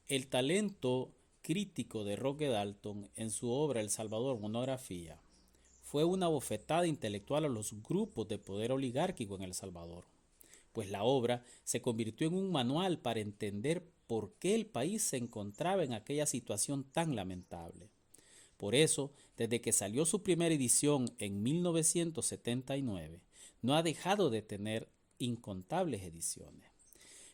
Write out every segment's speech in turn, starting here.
El talento crítico de Roque Dalton en su obra El Salvador, monografía, fue una bofetada intelectual a los grupos de poder oligárquico en El Salvador, pues la obra se convirtió en un manual para entender por qué el país se encontraba en aquella situación tan lamentable. Por eso, desde que salió su primera edición en 1979, no ha dejado de tener incontables ediciones.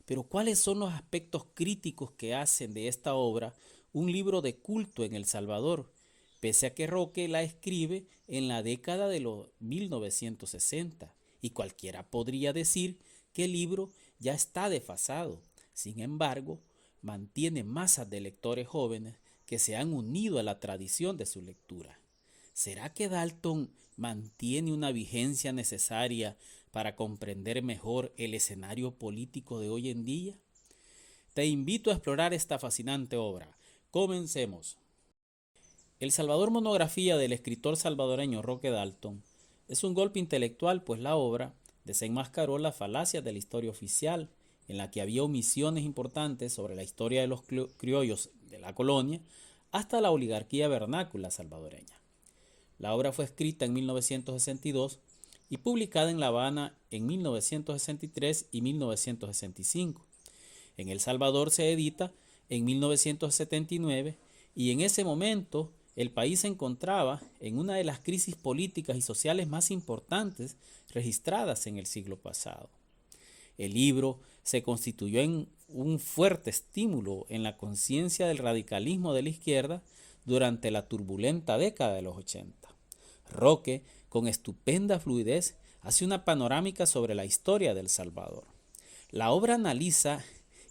Pero ¿cuáles son los aspectos críticos que hacen de esta obra un libro de culto en El Salvador, pese a que Roque la escribe en la década de los 1960? Y cualquiera podría decir que el libro ya está desfasado. Sin embargo, mantiene masas de lectores jóvenes que se han unido a la tradición de su lectura. ¿Será que Dalton mantiene una vigencia necesaria para comprender mejor el escenario político de hoy en día? Te invito a explorar esta fascinante obra. Comencemos. El Salvador, monografía del escritor salvadoreño Roque Dalton es un golpe intelectual, pues la obra desenmascaró las falacias de la historia oficial, en la que había omisiones importantes sobre la historia de los criollos de la colonia hasta la oligarquía vernácula salvadoreña. La obra fue escrita en 1962 y publicada en La Habana en 1963 y 1965. En El Salvador se edita en 1979 y en ese momento el país se encontraba en una de las crisis políticas y sociales más importantes registradas en el siglo pasado. El libro se constituyó en un fuerte estímulo en la conciencia del radicalismo de la izquierda durante la turbulenta década de los 80. Roque, con estupenda fluidez, hace una panorámica sobre la historia de El Salvador. La obra analiza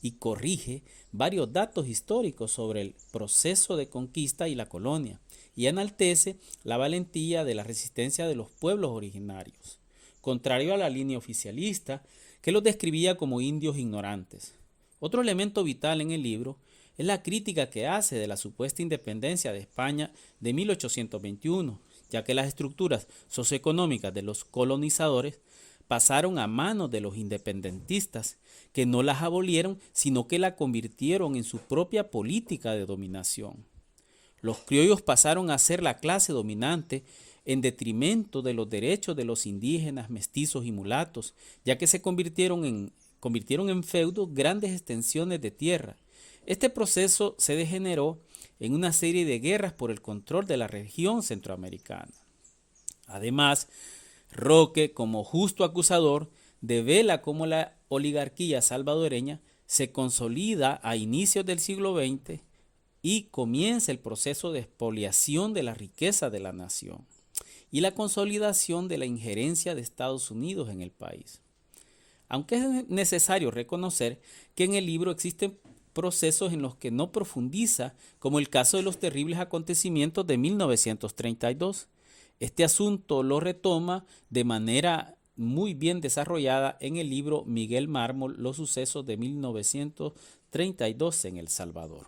y corrige varios datos históricos sobre el proceso de conquista y la colonia, y enaltece la valentía de la resistencia de los pueblos originarios, contrario a la línea oficialista que los describía como indios ignorantes. Otro elemento vital en el libro es la crítica que hace de la supuesta independencia de España de 1821, ya que las estructuras socioeconómicas de los colonizadores pasaron a manos de los independentistas, que no las abolieron, sino que la convirtieron en su propia política de dominación. Los criollos pasaron a ser la clase dominante en detrimento de los derechos de los indígenas, mestizos y mulatos, ya que se convirtieron en feudos grandes extensiones de tierra. Este proceso se degeneró en una serie de guerras por el control de la región centroamericana. Además, Roque, como justo acusador, devela cómo la oligarquía salvadoreña se consolida a inicios del siglo XX y comienza el proceso de expoliación de la riqueza de la nación y la consolidación de la injerencia de Estados Unidos en el país. Aunque es necesario reconocer que en el libro existen procesos en los que no profundiza, como el caso de los terribles acontecimientos de 1932. Este asunto lo retoma de manera muy bien desarrollada en el libro Miguel Mármol, Los sucesos de 1932 en El Salvador.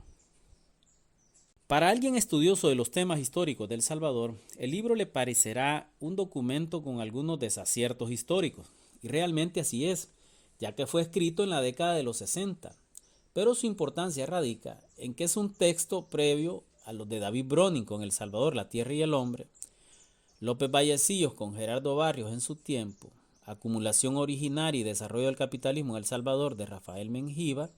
Para alguien estudioso de los temas históricos de El Salvador, el libro le parecerá un documento con algunos desaciertos históricos, y realmente así es, ya que fue escrito en la década de los 60, pero su importancia radica en que es un texto previo a los de David Browning con El Salvador, la tierra y el hombre, López Vallecillos con Gerardo Barrios en su tiempo, Acumulación originaria y desarrollo del capitalismo en El Salvador de Rafael Mengíbar,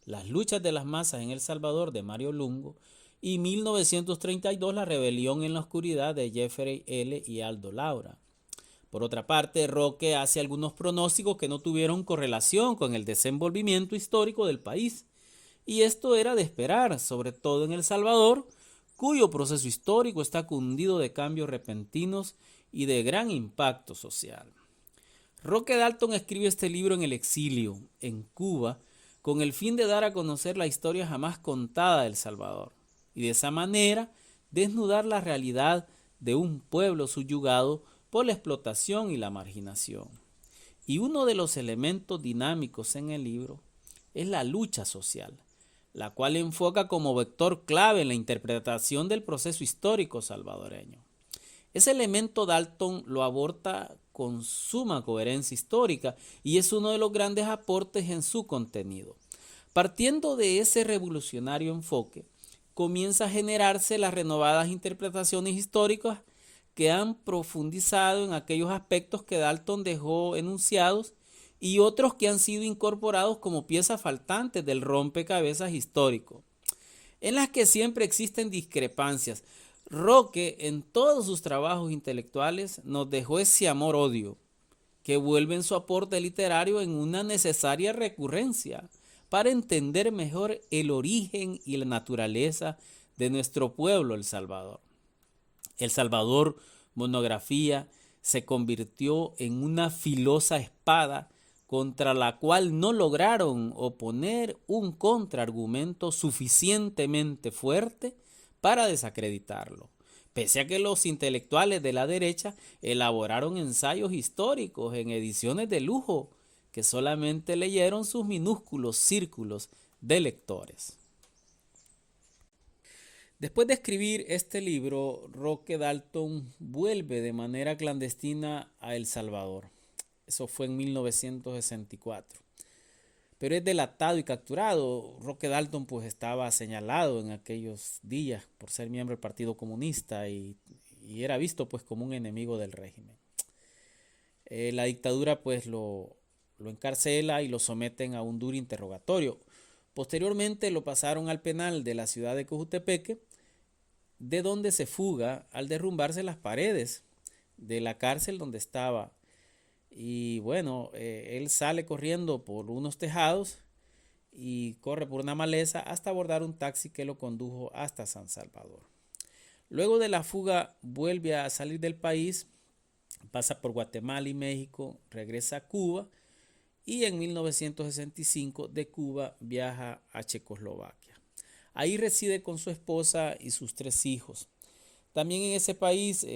Las luchas de las masas en El Salvador de Mario Lungo y 1932 La rebelión en la oscuridad de Jeffrey L. y Aldo Laura. Por otra parte, Roque hace algunos pronósticos que no tuvieron correlación con el desenvolvimiento histórico del país, y esto era de esperar, sobre todo en El Salvador, cuyo proceso histórico está cundido de cambios repentinos y de gran impacto social. Roque Dalton escribió este libro en el exilio, en Cuba, con el fin de dar a conocer la historia jamás contada de El Salvador, y de esa manera desnudar la realidad de un pueblo subyugado por la explotación y la marginación. Y uno de los elementos dinámicos en el libro es la lucha social, la cual enfoca como vector clave en la interpretación del proceso histórico salvadoreño. Ese elemento Dalton lo aborda con suma coherencia histórica y es uno de los grandes aportes en su contenido. Partiendo de ese revolucionario enfoque, comienza a generarse las renovadas interpretaciones históricas que han profundizado en aquellos aspectos que Dalton dejó enunciados y otros que han sido incorporados como piezas faltantes del rompecabezas histórico, en las que siempre existen discrepancias. Roque, en todos sus trabajos intelectuales, nos dejó ese amor-odio que vuelve en su aporte literario en una necesaria recurrencia para entender mejor el origen y la naturaleza de nuestro pueblo, El Salvador. El Salvador, monografía, se convirtió en una filosa espada contra la cual no lograron oponer un contraargumento suficientemente fuerte para desacreditarlo, pese a que los intelectuales de la derecha elaboraron ensayos históricos en ediciones de lujo que solamente leyeron sus minúsculos círculos de lectores. Después de escribir este libro, Roque Dalton vuelve de manera clandestina a El Salvador. Eso fue en 1964. Pero es delatado y capturado. Roque Dalton pues estaba señalado en aquellos días por ser miembro del Partido Comunista y era visto pues como un enemigo del régimen. La dictadura pues lo encarcela y lo someten a un duro interrogatorio. Posteriormente lo pasaron al penal de la ciudad de Cojutepeque, de donde se fuga al derrumbarse las paredes de la cárcel donde estaba. Y bueno, él sale corriendo por unos tejados y corre por una maleza hasta abordar un taxi que lo condujo hasta San Salvador. Luego de la fuga vuelve a salir del país, pasa por Guatemala y México, regresa a Cuba y en 1965 de Cuba viaja a Checoslovaquia. Ahí reside con su esposa y sus 3 hijos. También en ese país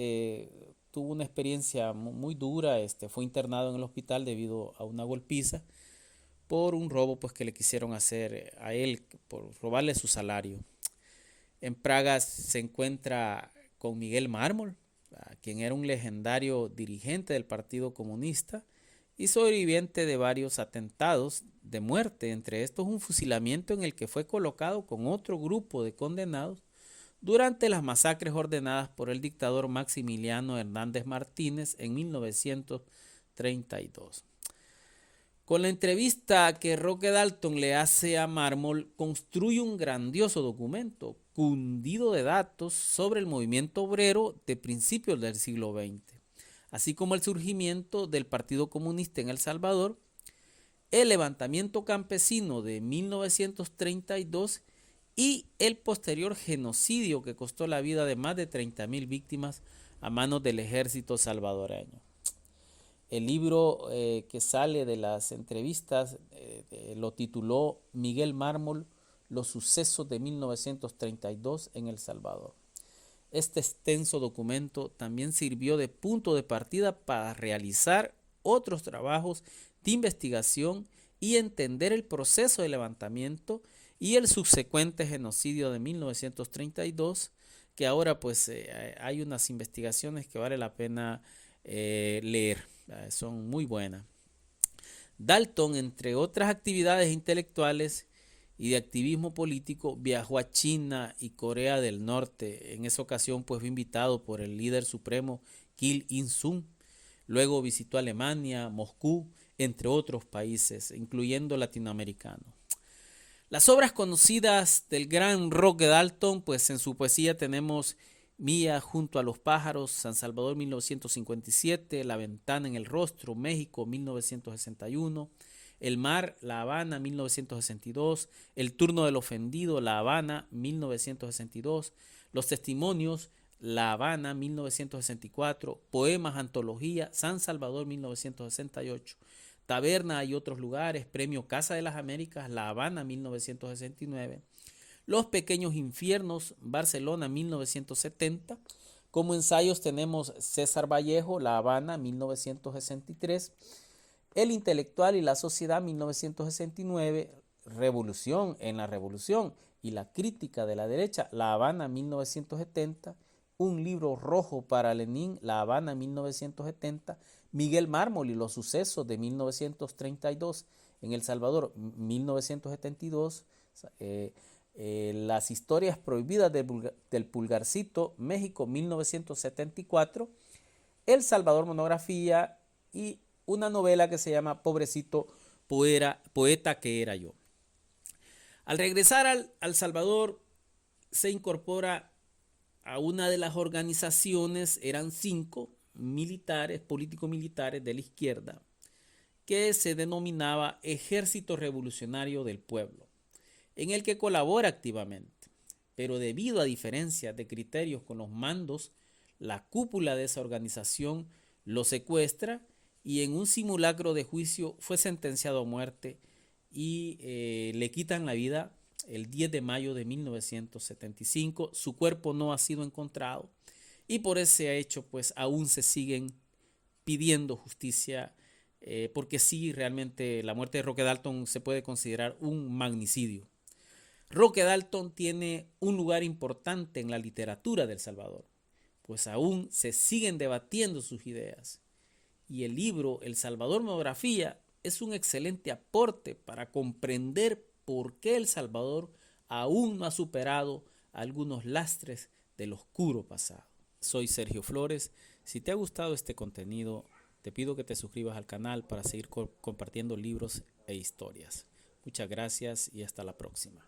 tuvo una experiencia muy dura. Fue internado en el hospital debido a una golpiza por un robo pues, que le quisieron hacer a él por robarle su salario. En Praga se encuentra con Miguel Mármol, quien era un legendario dirigente del Partido Comunista y sobreviviente de varios atentados de muerte, entre estos un fusilamiento en el que fue colocado con otro grupo de condenados durante las masacres ordenadas por el dictador Maximiliano Hernández Martínez en 1932. Con la entrevista que Roque Dalton le hace a Mármol, construye un grandioso documento cundido de datos sobre el movimiento obrero de principios del siglo XX, así como el surgimiento del Partido Comunista en El Salvador, el levantamiento campesino de 1932 y el posterior genocidio que costó la vida de más de 30,000 víctimas a manos del ejército salvadoreño. El libro que sale de las entrevistas lo tituló Miguel Mármol, los sucesos de 1932 en El Salvador. Este extenso documento también sirvió de punto de partida para realizar otros trabajos de investigación y entender el proceso de levantamiento y el subsecuente genocidio de 1932, que ahora pues hay unas investigaciones que vale la pena leer, son muy buenas. Dalton, entre otras actividades intelectuales y de activismo político, viajó a China y Corea del Norte. En esa ocasión pues fue invitado por el líder supremo Kim Il-sung. Luego visitó Alemania, Moscú, entre otros países, incluyendo latinoamericanos. Las obras conocidas del gran Roque Dalton, pues en su poesía tenemos Mía junto a los pájaros, San Salvador 1957, La ventana en el rostro, México 1961, El mar, La Habana 1962, El turno del ofendido, La Habana 1962, Los testimonios, La Habana 1964, Poemas, antología, San Salvador 1968, Taberna y otros lugares, Premio Casa de las Américas, La Habana 1969, Los pequeños infiernos, Barcelona 1970. Como ensayos tenemos César Vallejo, La Habana 1963, El intelectual y la sociedad 1969, Revolución en la revolución y la crítica de la derecha, La Habana 1970, Un libro rojo para Lenin, La Habana 1970, Miguel Mármol y los sucesos de 1932, en El Salvador, 1972, Las historias prohibidas del Pulgarcito, México, 1974, El Salvador, monografía, y una novela que se llama Pobrecito poeta que era yo. Al regresar al Salvador, se incorpora a una de las organizaciones, eran 5 militares, político-militares de la izquierda, que se denominaba Ejército Revolucionario del Pueblo, en el que colabora activamente. Pero debido a diferencias de criterios con los mandos, la cúpula de esa organización lo secuestra y en un simulacro de juicio fue sentenciado a muerte y le quitan la vida el 10 de mayo de 1975. Su cuerpo no ha sido encontrado y por ese hecho pues aún se siguen pidiendo justicia, porque sí, realmente la muerte de Roque Dalton se puede considerar un magnicidio. Roque Dalton tiene un lugar importante en la literatura de El Salvador, pues aún se siguen debatiendo sus ideas. Y el libro El Salvador, monografía, es un excelente aporte para comprender por qué El Salvador aún no ha superado algunos lastres del oscuro pasado. Soy Sergio Flores. Si te ha gustado este contenido, te pido que te suscribas al canal para seguir compartiendo libros e historias. Muchas gracias y hasta la próxima.